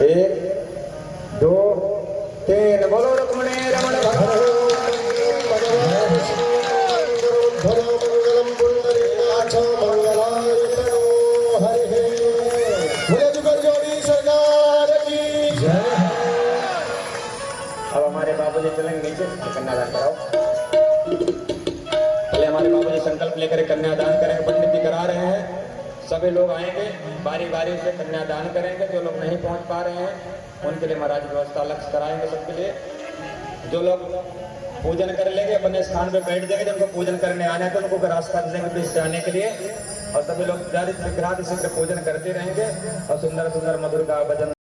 1 2 3 बोलो रुक्मिणी रमण अब हमारे बाबूजी चलेंगे नीचे कन्यादान कराओ। पहले हमारे बाबूजी संकल्प लेकर कन्यादान करेंगे, पंडित जी करा रहे हैं। सभी लोग आएंगे, बारी बारी से कन्यादान करेंगे। जो लोग नहीं पहुंच पा रहे हैं उनके लिए महाराज व्यवस्था अलग से कराएंगे सबके लिए। जो लोग पूजन कर लेंगे अपने स्थान पे बैठ जाएंगे, जिनको पूजन करने आना है तो उनको रास्ता देंगे बीच से आने के लिए। और सभी लोग शीघ्र पूजन करते रहेंगे और सुंदर सुंदर मधुर का भजन